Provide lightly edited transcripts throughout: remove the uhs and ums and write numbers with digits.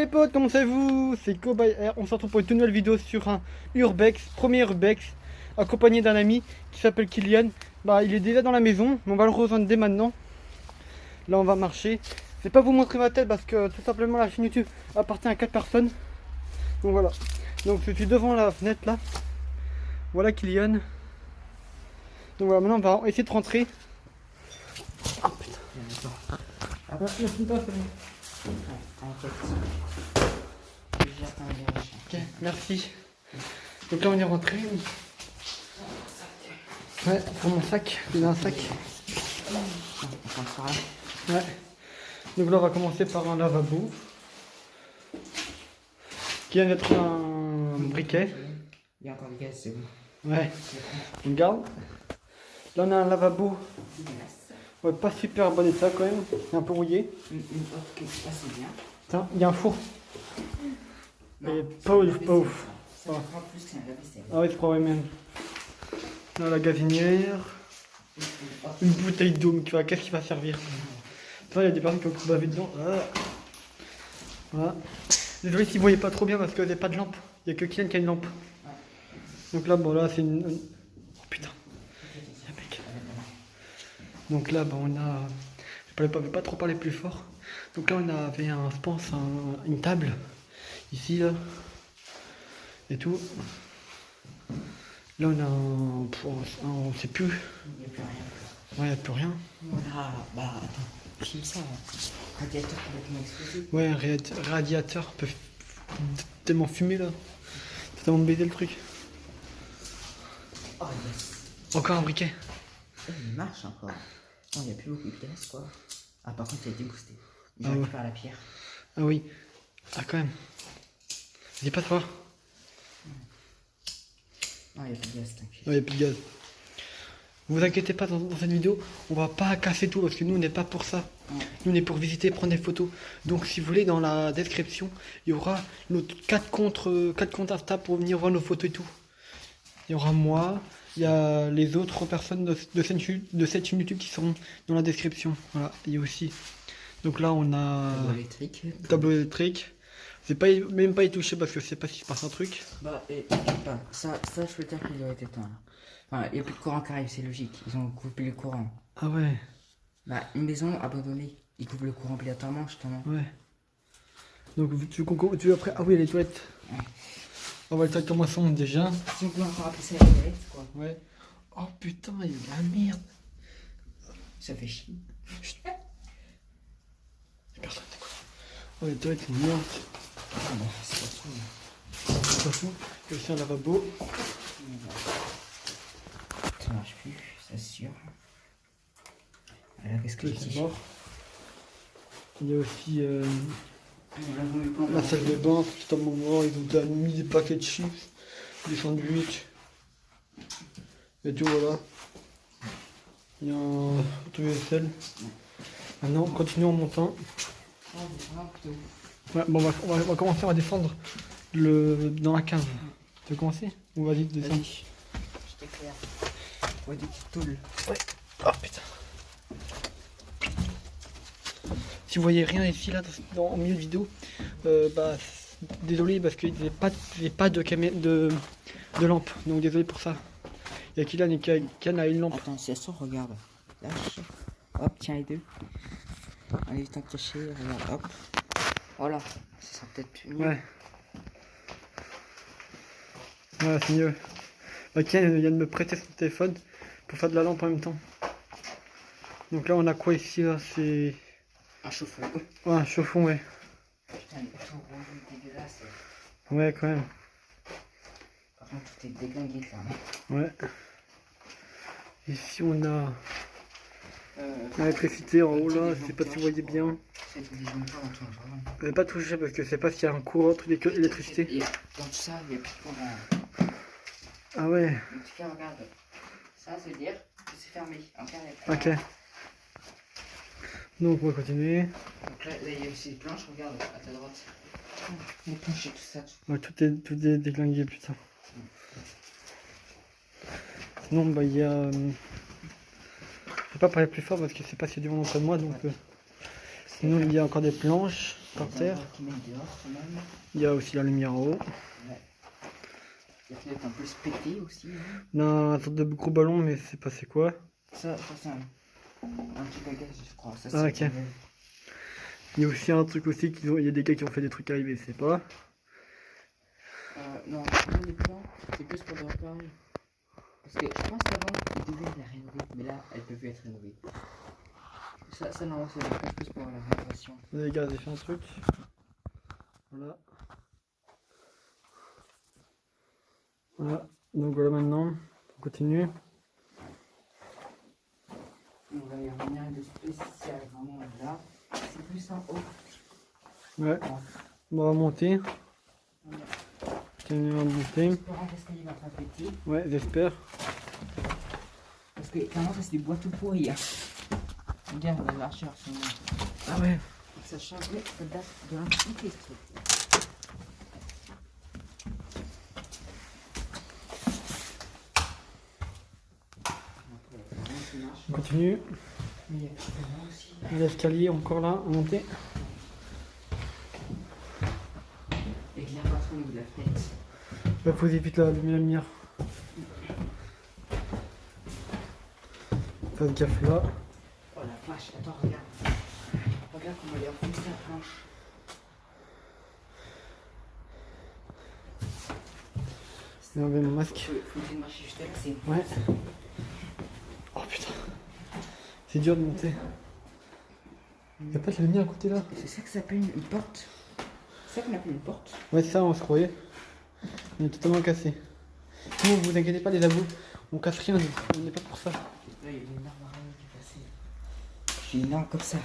les potes, comment allez-vous? C'est Cowboy Air, on se retrouve pour une toute nouvelle vidéo sur un Urbex, premier Urbex, accompagné d'un ami qui s'appelle Kylian. Bah il est déjà dans la maison, mais on va le rejoindre dès maintenant. Là on va marcher. Je vais pas vous montrer ma tête parce que tout simplement la chaîne YouTube appartient à 4 personnes. Donc voilà. Donc je suis devant la fenêtre là. Voilà Kylian. Donc voilà, maintenant on va essayer de rentrer. Oh putain. Ah, merci pas, c'est bon. Ok, merci. Donc là on est rentré. Ouais, pour mon sac, il a un sac. Ouais. Donc là on va commencer par un lavabo. Qui vient d'être un briquet. Il y a encore du gaz, c'est bon. Ouais. On garde. Là on a un lavabo. Ouais, pas super bon état quand même. Il est un peu rouillé. Ok, ça c'est bien. Tiens, il y a un four. Non, Et pas ouf, pas ouf. Ça prend plus qu'un lave-vaisselle. Ah oui, je crois même. Là la gazinière. Une bouteille d'eau, tu vois, qu'est-ce qui va servir? Il y a des personnes qui ont bavé dedans. Ah. Voilà. Désolé si vous voyez pas trop bien parce que vous n'avez pas de lampe. Il n'y a que Kylian qui a une lampe. Donc là, bon là c'est une... Oh putain. Il y a un mec. Donc là, bah, on a... Je ne vais pas trop parler plus fort. Donc là on avait un, je pense, une table. Ici, là. Et tout. Là on a un... On sait plus. Il n'y a plus rien. Ouais, il n'y a plus rien. Voilà, bah attends, filme ça. Radiateur complètement explosé. Ouais, un radiateur peut tellement fumer là. C'est tellement baiser le truc. Oh yes. Encore un briquet. Il marche encore. Non, il n'y a plus beaucoup de gaz quoi. Ah, par contre, il a été boosté. Il Ah ouais. récupère la pierre. Ah oui. Ah quand même. J'ai pas de voir. Non, il n'y a plus de gaz, t'inquiète. Ouais, il n'y a plus de gaz. Vous inquiétez pas dans cette vidéo, on va pas casser tout parce que nous on n'est pas pour ça. Ouais. Nous on est pour visiter, prendre des photos. Donc si vous voulez dans la description, il y aura nos 4 comptes Insta pour venir voir nos photos et tout. Il y aura moi, il y a les autres personnes de cette chaîne YouTube qui seront dans la description. Voilà, il y a aussi. Donc là on a Tableau électrique. tableau électrique. C'est pas même pas y toucher parce que je sais pas si se passe un truc. Bah, et pas. Ça, je peux dire qu'il doit être éteint là. Enfin, il n'y a plus de courant qui arrive, c'est logique. Ils ont coupé le courant. Ah ouais, Bah, une maison abandonnée. Ils coupent le courant obligatoirement, justement. ouais. Donc tu veux après. Ah oui, les toilettes. Ouais. On va directement ensemble déjà. Si on peut encore appeler ça la toilette, quoi. Ouais. Oh putain, il y a de la merde. Ça fait chier. Y'a personne, c'est quoi? Oh, les toilettes, c'est merde. Ah bah, c'est pas tout. C'est pas fou. Il y a aussi un lavabo. Ça marche plus, c'est sûr. Alors, qu'est-ce que Oui, je c'est dis? mort. Il y a aussi On a voulu prendre la salle de bain. C'est un moment, ils ont mis des paquets de chips, des sandwichs. Et tout, voilà. Il y a un vaisselle. Maintenant, on continue en montant. Oh, c'est vraiment plutôt. Ouais, bon, on va commencer à descendre dans la cave. Tu veux commencer? Ou vas-y, descends. Vas-y. Je t'éclaire. Ouais, des petites tôles. Ouais. Oh putain. Si vous voyez rien ici, là, au milieu de vidéo, bah, désolé parce qu'il n'y avait pas de lampe. Donc désolé pour ça. Il y a Kylian et Kylian a une lampe. Attends, si elle sort, regarde. Lâche. Hop, tiens les deux. Allez, t'en cacher, regarde, hop. Voilà, ça sera peut-être mieux. Ouais. Ouais, c'est mieux. Bah, Kylian vient de me prêter son téléphone pour faire de la lampe en même temps. Donc là, on a quoi ici, là? C'est... Un chauffe-eau. Ouais, un chauffon, ouais. Putain, les boutons rouges dégueulasses. Ouais, quand même. Par contre, tout est déglingué, là. Ouais. Ici, on a l'électricité en haut, là. Je sais pas si vous voyez bien. C'est des disjoncteurs dans tout le jardin. Je vais pas toucher parce que je sais pas s'il y a un courant d'électricité. Et dans tout ça, il n'y a plus de courant. Ah ouais. Donc, tu regarde. Ça, ça veut dire que c'est fermé. En carré. Ok. Donc on va continuer. Donc là, il y a aussi les planches, regarde, à ta droite. Les planches et tout ça. Ouais, tout est déglingué, putain. Sinon, bah il y a... Je vais pas parler plus fort parce que je sais pas s'il y a du monde en train de moi, donc... Sinon, il y a encore des planches. par terre. Qui mettent dehors quand même. Il y a aussi la lumière en haut. Ouais. Il y a peut-être un peu pété aussi. Hein. On a un sorte de gros ballon, mais c'est pas c'est quoi. Ça c'est un truc à gaz, je crois. Ça, Ah, c'est ok. Il y a aussi un truc aussi, il y a des gars qui ont fait des trucs à mais c'est pas. Non, les plans, c'est plus pour le réparer. Parce que je pense qu'avant, ils devaient la rénover, mais là, elle peut plus être rénovée. Ça non, c'est plus pour la rénovation. Les gars, j'ai fait un truc. Voilà. Voilà. Donc voilà maintenant, on continue. On va y revenir de spécial vraiment là. C'est plus en haut. Ouais. On va monter. On va monter. J'espère que l'escalier va pas péter. Ouais, j'espère. Parce que clairement, ça c'est des boîtes pourries. Hein. Regarde, la largeur, c'est moi. Ah ouais. Ça change, ça date de l'Antiquité, ce truc. On continue. Mais il y a là aussi. L'escalier encore là, à monter. Éclaire pas trop au niveau de la fenêtre. Là, faut éviter la lumière. Faites gaffe là. Oh la vache, attends, regarde. Regarde comment elle est enfoncée la planche. J'ai enlevé mon masque. Faut essayer de marcher juste là, c'est. Ouais. Oh putain. C'est dur de monter. Y'a pas de lumière à côté là? C'est ça que ça s'appelle une porte. C'est ça qu'on appelle une porte. Ouais, c'est ça, on se croyait. On est totalement cassé. Non, vous inquiétez pas, les avous. On casse rien, on n'est pas pour ça. Là, il y a une arme araignée qui est passée. J'ai une arme comme ça.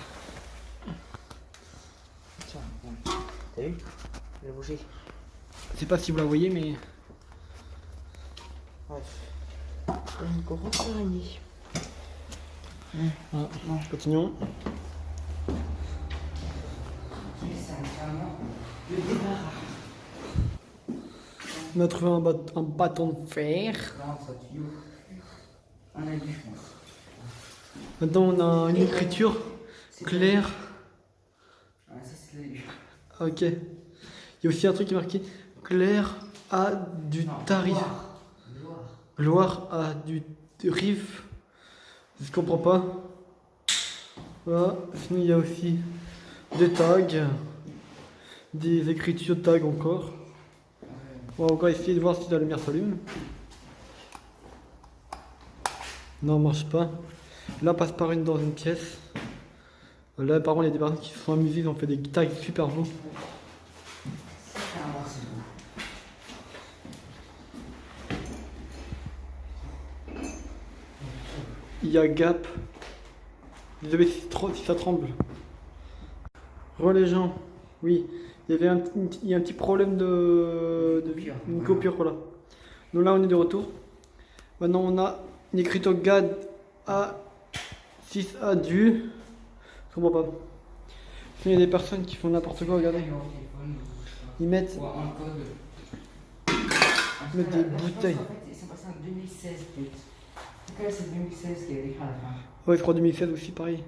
Tiens, regarde. T'as vu? Elle a bougé. Je sais pas si vous la voyez, mais. Bref. Une grosse araignée. Ah, continuons. C'est vraiment le débarras. On a trouvé un bâton de fer. Non, ça tuyau. Un adulte, je pense. Maintenant, on a une écriture claire. Ah, ça, c'est l'adulte. Ok. Il y a aussi un truc qui est marqué Claire a du tarif. Gloire a du rive. Je ne comprends pas. Voilà. Sinon, il y a aussi des tags. Des écritures de tags encore. On va encore essayer de voir si la lumière s'allume. Non, ça marche pas. Là, passe par dans une pièce. Là, par contre, il y a des personnes qui se sont amusées, ils ont fait des tags super beaux. Il y a Gap. Désolé si ça tremble. Les gens, oui, il y avait il y a un petit problème de une coupure, voilà. Donc là, on est de retour. Maintenant, on a une écriture GAD A6A du. Je comprends pas. Il y a des personnes qui font n'importe quoi, regardez. Ils mettent des bouteilles. C'est passé en 2016 peut-être. En tout cas, c'est 2016 qui est écrit à la fin. Ouais, je crois 2016 aussi, pareil.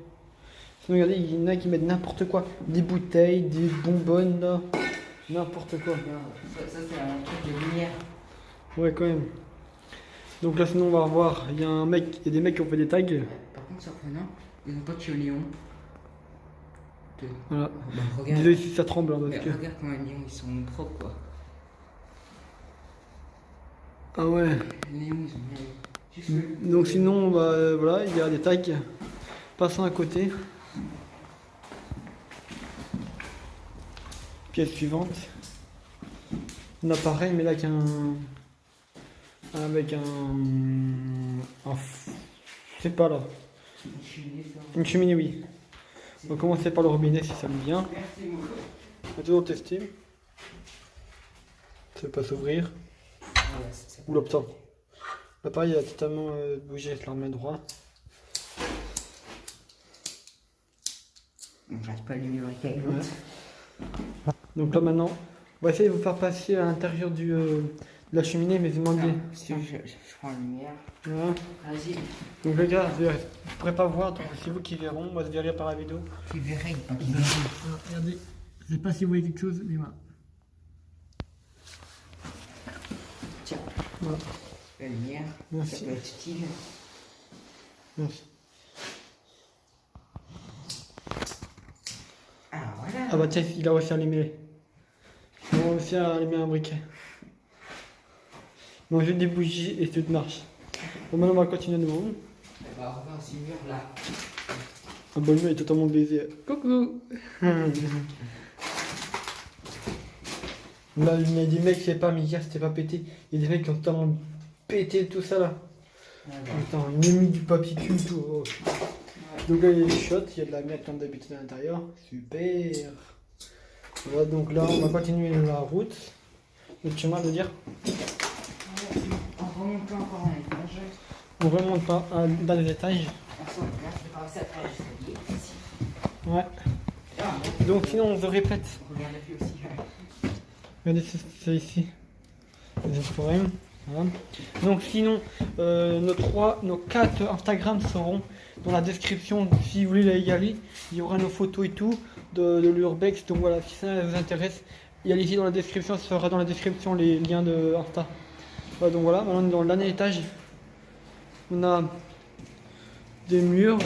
Sinon, regardez, il y en a qui mettent n'importe quoi. Des bouteilles, des bonbonnes, là. N'importe quoi. Ça c'est un truc de lumière. Ouais, quand même. Donc là, sinon, on va revoir. Il y a des mecs qui ont fait des tags. Par contre, surprenant, ils n'ont pas tué au néon. Voilà. Bah, regarde. Désolé si ça tremble, hein, parce que... Regarde comment les néons ils sont propres quoi. Ah ouais. Les néons ils ont bien. Juste Donc sinon, bah, voilà, il y a des tags. Passant à côté. Pièce suivante. On a pareil, mais là avec je sais pas là. Une cheminée, oui. On va commencer par le robinet si ça me vient. On va toujours tester. Ça ne veut pas s'ouvrir. Oula putain. Là pareil, il a totalement bougé, je la remets droit. J'arrive pas à allumer le briquet. Donc là maintenant, on va essayer de vous faire passer à l'intérieur de la cheminée, mais demandez. Si je prends la lumière. Voilà. Vas-y. Donc les gars, vous ne pourrez pas voir, donc c'est vous qui verront, moi je verrai par la vidéo. Tu verrais pas. Regardez, Je sais pas si vous voyez quelque chose, mais voilà. Tiens, Voilà. la lumière, Merci. ça peut être utile. Merci. Ah voilà. Ah bah tiens, il a aussi allumé. Il a aussi allumé un briquet. Bon, j'ai des bougies et tout marche. Bon, maintenant on va continuer à nouveau. Bah, on va aussi mur là. Ah bah, le mur est totalement baisé. Coucou. Là, il y a des mecs qui savaient pas, mais hier c'était pas pété. Il y a des mecs qui ont totalement pété tout ça là. Attends, il m'a mis du papier cul et tout. Oh. Donc là, il y a des shots, il y a de la merde comme d'habitude à l'intérieur. Super. Voilà, donc là, on va continuer la route. Le chemin, de dire. On remonte pas encore un étage. On remonte pas dans les étages. On s'en va, je vais passer à travers l'escalier. Ici. Ouais. Ah, Donc sinon, on se répète. on regarde la vue aussi. Regardez, c'est ici. Les forêts. Voilà. Donc sinon, nos 4 Instagram seront dans la description. Si vous voulez y aller, il y aura nos photos et tout de l'Urbex. Donc voilà, si ça vous intéresse, il y a ici dans la description. Ce sera dans la description les liens de Insta. Voilà, donc voilà, maintenant on est dans le dernier étage. On a des murs.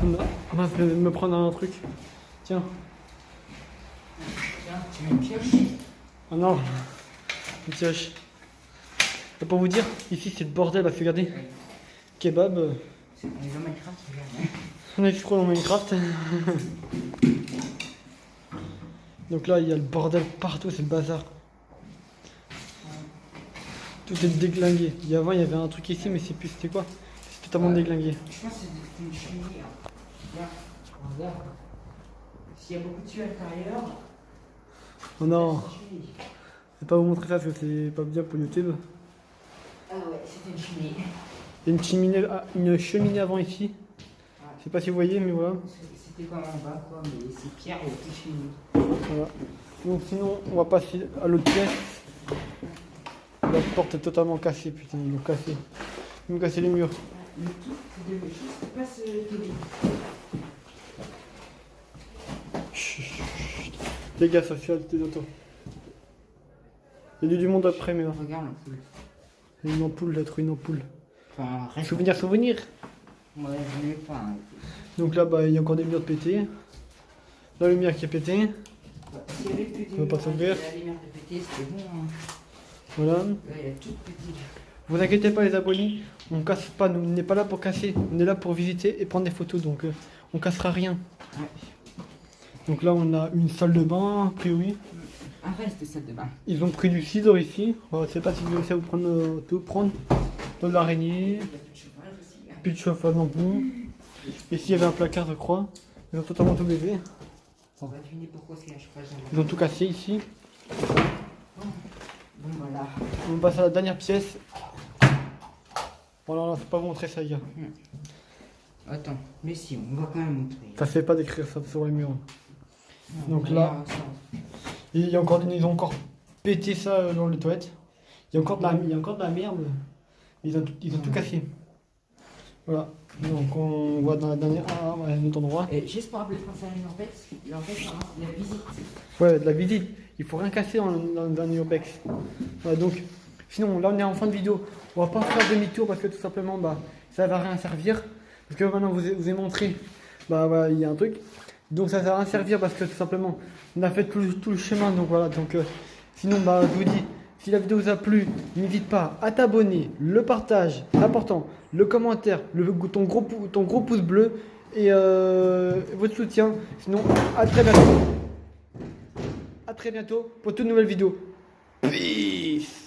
On va me prendre un truc. Tiens. Tiens, tu mets une pioche. Oh non, une pioche. Pour vous dire, ici c'est le bordel, parce que regardez, kebab, On est dans Minecraft, regarde. on est trop dans Minecraft. Donc là il y a le bordel partout, c'est le bazar. Tout est déglingué. Avant il y avait un truc ici, mais c'est plus, c'était quoi? C'est totalement déglingué. Je pense que c'est une cheminée. Hein. Regarde. S'il y a beaucoup de tuyaux à l'intérieur. Oh non, c'est une cheminée. je vais pas vous montrer ça parce que c'est pas bien pour YouTube. Ah ouais, c'était une cheminée. Il y a une cheminée avant ici. Je sais pas si vous voyez, mais voilà. C'était comme en bas, quoi, mais c'est pierre et plus cheminée. Voilà. Donc sinon, on va passer à l'autre pièce. La porte est totalement cassée, putain, ils l'ont cassé. Ils m'ont cassé les murs. Le tout, c'est de juste pas se télé. Chut, chut, chut. Les gars, ça fait des autos. Il y a du monde après, mais là. Regarde l'ampoule. Il y a une ampoule, là, trouvé une ampoule. Enfin, reste. Souvenir. Ouais, je n'ai pas. Hein. Donc là, bah, il y a encore des murs pétés. La lumière qui est pétée. Bah, s'il y avait plus On va pas s'ouvrir. la lumière de péter, c'était bon. Hein. Voilà. Là, il a tout pété. Vous inquiétez pas, les abonnés. On casse pas. Nous, on n'est pas là pour casser. On est là pour visiter et prendre des photos. Donc, on cassera rien. Ouais. Donc là, on a une salle de bain, a priori. Un reste de salle de bain. Ils ont pris du ciseau ici. Je sais pas si vous savez vous prendre tout prendre. De l'araignée. Il y a plus de chauffage aussi. Hein. Plus de chauffage non plus. Ici il y avait un placard je crois. Ils ont totalement tout baisé. On va deviner pourquoi c'est un chauffage. Ils ont tout cassé ici. Bon, voilà. On passe à la dernière pièce. Voilà, là, faut pas vous montrer ça les gars. Attends, mais si, on va quand même montrer. Ça se fait pas d'écrire ça sur les murs. Non, Donc là- regarde ça. Et ils ont encore pété ça dans les toilettes. Il y a encore de la merde. Ils ont tout cassé. Voilà. Donc on voit dans la dernière. Ah ouais, un autre endroit. Et juste pour rappeler François Urbex, l'Urbex, la visite. Ouais, de la visite. Il faut rien casser dans un urbex. Voilà, donc, sinon, là on est en fin de vidéo. On va pas faire demi-tour parce que tout simplement, bah, ça va rien servir. Parce que maintenant, vous ai montré, bah voilà, il y a un truc. Donc ça va rien servir parce que tout simplement, on a fait tout le chemin. Donc voilà, donc sinon, bah, je vous dis, si la vidéo vous a plu, n'hésite pas à t'abonner, le partage, important, le commentaire, ton gros pouce bleu et votre soutien. Sinon, à très bientôt. À très bientôt pour toute nouvelle vidéo. Peace.